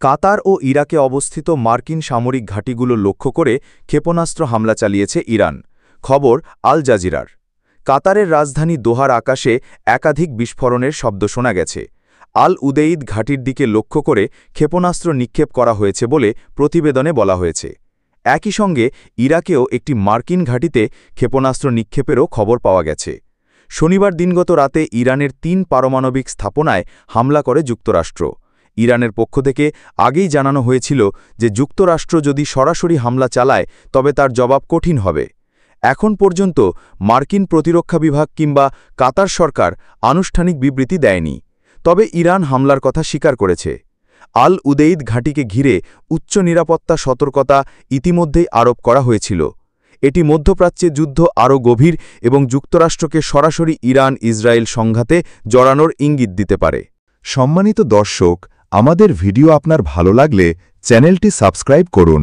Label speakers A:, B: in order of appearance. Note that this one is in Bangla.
A: কাতার ও ইরাকে অবস্থিত মার্কিন সামরিক ঘাঁটিগুলো লক্ষ্য করে ক্ষেপণাস্ত্র হামলা চালিয়েছে ইরান। খবর আল জাজিরার। কাতারের রাজধানী দোহার আকাশে একাধিক বিস্ফোরণের শব্দ শোনা গেছে। আল উদেইদ ঘাঁটির দিকে লক্ষ্য করে ক্ষেপণাস্ত্র নিক্ষেপ করা হয়েছে বলে প্রতিবেদনে বলা হয়েছে। একই সঙ্গে ইরাকেও একটি মার্কিন ঘাঁটিতে ক্ষেপণাস্ত্র নিক্ষেপেরও খবর পাওয়া গেছে। শনিবার দিনগত রাতে ইরানের ৩ পারমাণবিক স্থাপনায় হামলা করে যুক্তরাষ্ট্র। ইরানের পক্ষ থেকে আগেই জানানো হয়েছিল যে যুক্তরাষ্ট্র যদি সরাসরি হামলা চালায় তবে তার জবাব কঠিন হবে। এখন পর্যন্ত মার্কিন প্রতিরক্ষা বিভাগ কিংবা কাতার সরকার আনুষ্ঠানিক বিবৃতি দেয়নি, তবে ইরান হামলার কথা স্বীকার করেছে। আল উদেইদ ঘাঁটিকে ঘিরে উচ্চ নিরাপত্তা সতর্কতা ইতিমধ্যেই আরোপ করা হয়েছিল। এটি মধ্যপ্রাচ্যে যুদ্ধ আরও গভীর এবং যুক্তরাষ্ট্রকে সরাসরি ইরান-ইসরায়েল সংঘাতে জড়ানোর ইঙ্গিত দিতে পারে।
B: সম্মানিত দর্শক, আমাদের ভিডিও আপনার ভালো লাগলে চ্যানেলটি সাবস্ক্রাইব করুন।